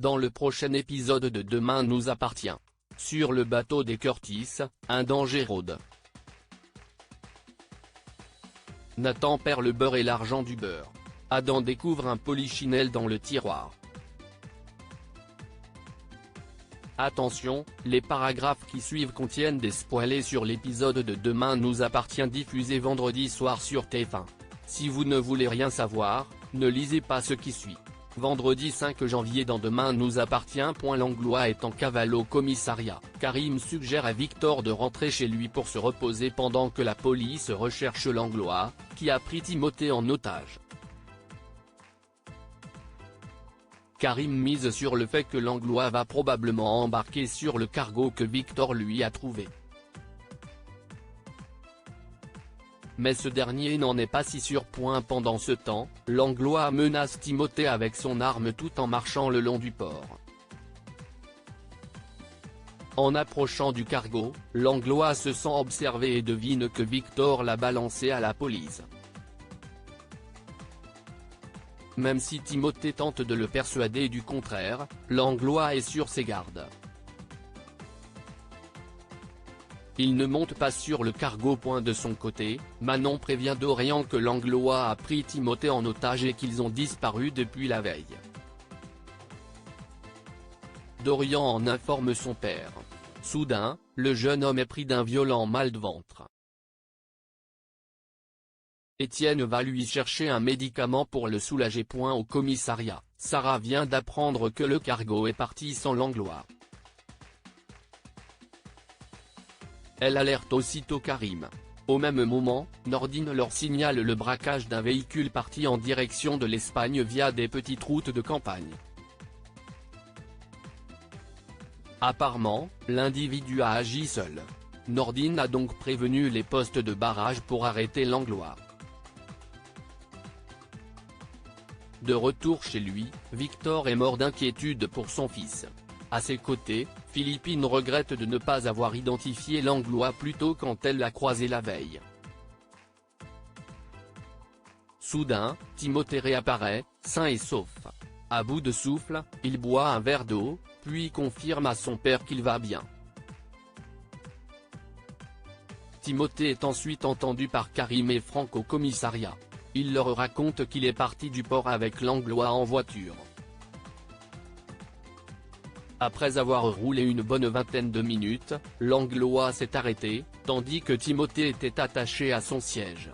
dans le prochain épisode de Demain nous appartient. Sur le bateau des Curtis, un danger rôde. Nathan perd le beurre et l'argent du beurre. Adam découvre un polichinelle dans le tiroir. Attention, les paragraphes qui suivent contiennent des spoilers sur l'épisode de Demain nous appartient diffusé vendredi soir sur TF1. Si vous ne voulez rien savoir, ne lisez pas ce qui suit. Vendredi 5 janvier dans Demain nous appartient. Langlois est en cavale au commissariat. Karim suggère à Victor de rentrer chez lui pour se reposer pendant que la police recherche Langlois, qui a pris Timothée en otage. Karim mise sur le fait que Langlois va probablement embarquer sur le cargo que Victor lui a trouvé. Mais ce dernier n'en est pas si sûr. Pendant ce temps, Langlois menace Timothée avec son arme tout en marchant le long du port. En approchant du cargo, Langlois se sent observé et devine que Victor l'a balancé à la police. Même si Timothée tente de le persuader du contraire, Langlois est sur ses gardes. Il ne monte pas sur le cargo. De son côté, Manon prévient Dorian que Langlois a pris Timothée en otage et qu'ils ont disparu depuis la veille. Dorian en informe son père. Soudain, le jeune homme est pris d'un violent mal de ventre. Étienne va lui chercher un médicament pour le soulager. Au commissariat, Sarah vient d'apprendre que le cargo est parti sans Langlois. Elle alerte aussitôt Karim. Au même moment, Nordine leur signale le braquage d'un véhicule parti en direction de l'Espagne via des petites routes de campagne. Apparemment, l'individu a agi seul. Nordine a donc prévenu les postes de barrage pour arrêter Langlois. De retour chez lui, Victor est mort d'inquiétude pour son fils. À ses côtés, Philippine regrette de ne pas avoir identifié Langlois plus tôt quand elle l'a croisé la veille. Soudain, Timothée réapparaît, sain et sauf. À bout de souffle, il boit un verre d'eau, puis confirme à son père qu'il va bien. Timothée est ensuite entendu par Karim et Franck au commissariat. Il leur raconte qu'il est parti du port avec Langlois en voiture. Après avoir roulé une bonne vingtaine de minutes, Langlois s'est arrêté, tandis que Timothée était attaché à son siège.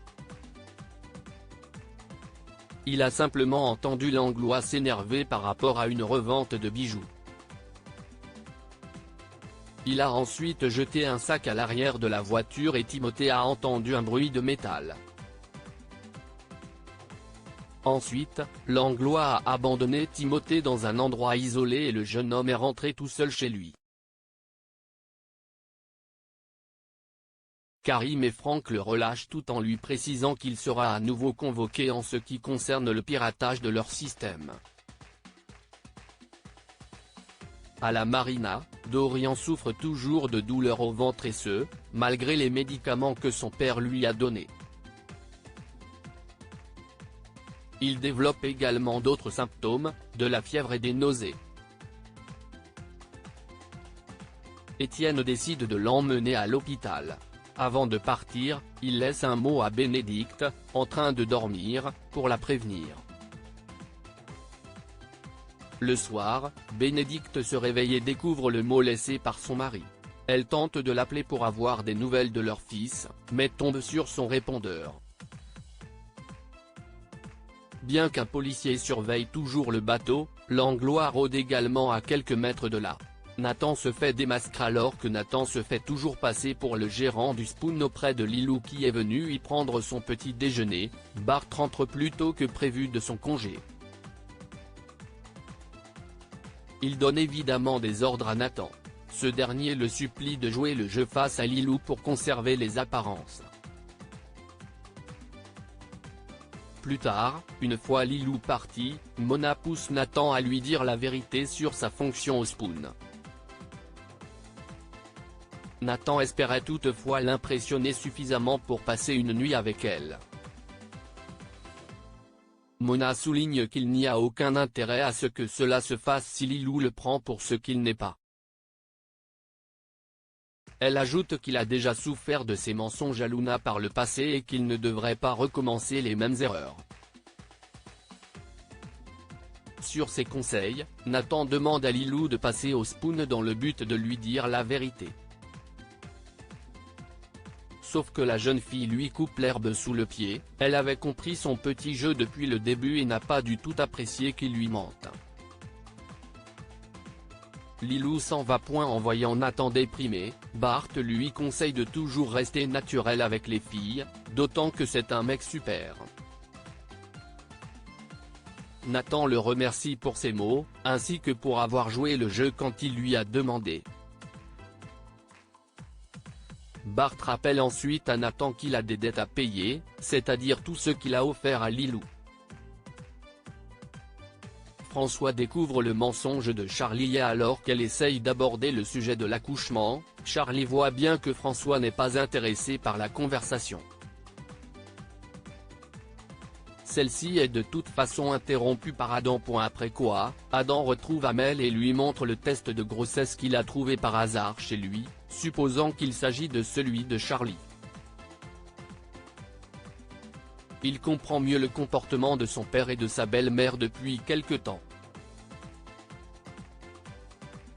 Il a simplement entendu Langlois s'énerver par rapport à une revente de bijoux. Il a ensuite jeté un sac à l'arrière de la voiture et Timothée a entendu un bruit de métal. Ensuite, Langlois a abandonné Timothée dans un endroit isolé et le jeune homme est rentré tout seul chez lui. Karim et Franck le relâchent tout en lui précisant qu'il sera à nouveau convoqué en ce qui concerne le piratage de leur système. À la marina, Dorian souffre toujours de douleurs au ventre et ce, malgré les médicaments que son père lui a donnés. Il développe également d'autres symptômes, de la fièvre et des nausées. Étienne décide de l'emmener à l'hôpital. Avant de partir, il laisse un mot à Bénédicte, en train de dormir, pour la prévenir. Le soir, Bénédicte se réveille et découvre le mot laissé par son mari. Elle tente de l'appeler pour avoir des nouvelles de leur fils, mais tombe sur son répondeur. Bien qu'un policier surveille toujours le bateau, Langlois rôde également à quelques mètres de là. Nathan se fait démasquer alors que Nathan se fait toujours passer pour le gérant du Spoon auprès de Lilou qui est venu y prendre son petit déjeuner. Bart rentre plus tôt que prévu de son congé. Il donne évidemment des ordres à Nathan. Ce dernier le supplie de jouer le jeu face à Lilou pour conserver les apparences. Plus tard, une fois Lilou parti, Mona pousse Nathan à lui dire la vérité sur sa fonction au Spoon. Nathan espérait toutefois l'impressionner suffisamment pour passer une nuit avec elle. Mona souligne qu'il n'y a aucun intérêt à ce que cela se fasse si Lilou le prend pour ce qu'il n'est pas. Elle ajoute qu'il a déjà souffert de ses mensonges à Luna par le passé et qu'il ne devrait pas recommencer les mêmes erreurs. Sur ses conseils, Nathan demande à Lilou de passer au spoon dans le but de lui dire la vérité. Sauf que la jeune fille lui coupe l'herbe sous le pied, elle avait compris son petit jeu depuis le début et n'a pas du tout apprécié qu'il lui mente. Lilou s'en va point en voyant Nathan déprimé. Bart lui conseille de toujours rester naturel avec les filles, d'autant que c'est un mec super. Nathan le remercie pour ses mots, ainsi que pour avoir joué le jeu quand il lui a demandé. Bart rappelle ensuite à Nathan qu'il a des dettes à payer, c'est-à-dire tout ce qu'il a offert à Lilou. François découvre le mensonge de Charlie et alors qu'elle essaye d'aborder le sujet de l'accouchement, Charlie voit bien que François n'est pas intéressé par la conversation. Celle-ci est de toute façon interrompue par Adam. Après quoi, Adam retrouve Amel et lui montre le test de grossesse qu'il a trouvé par hasard chez lui, supposant qu'il s'agit de celui de Charlie. Il comprend mieux le comportement de son père et de sa belle-mère depuis quelque temps.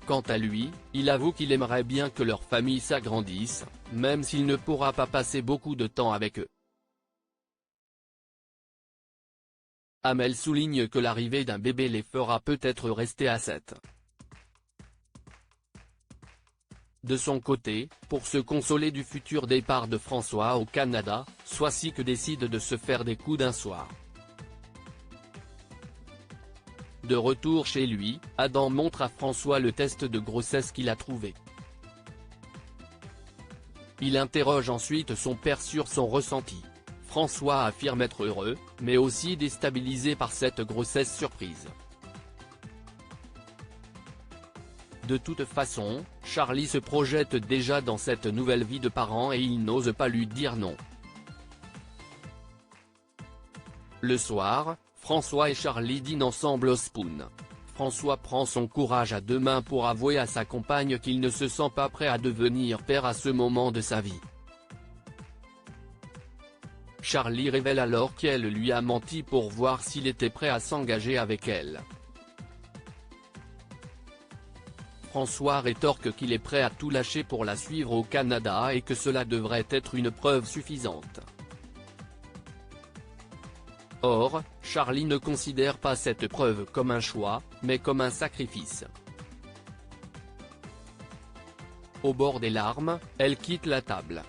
Quant à lui, il avoue qu'il aimerait bien que leur famille s'agrandisse, même s'il ne pourra pas passer beaucoup de temps avec eux. Amel souligne que l'arrivée d'un bébé les fera peut-être rester à 7. De son côté, pour se consoler du futur départ de François au Canada, Swasik décide de se faire des coups d'un soir. De retour chez lui, Adam montre à François le test de grossesse qu'il a trouvé. Il interroge ensuite son père sur son ressenti. François affirme être heureux, mais aussi déstabilisé par cette grossesse surprise. De toute façon, Charlie se projette déjà dans cette nouvelle vie de parent et il n'ose pas lui dire non. Le soir, François et Charlie dînent ensemble au spoon. François prend son courage à deux mains pour avouer à sa compagne qu'il ne se sent pas prêt à devenir père à ce moment de sa vie. Charlie révèle alors qu'elle lui a menti pour voir s'il était prêt à s'engager avec elle. François rétorque qu'il est prêt à tout lâcher pour la suivre au Canada et que cela devrait être une preuve suffisante. Or, Charlie ne considère pas cette preuve comme un choix, mais comme un sacrifice. Au bord des larmes, elle quitte la table.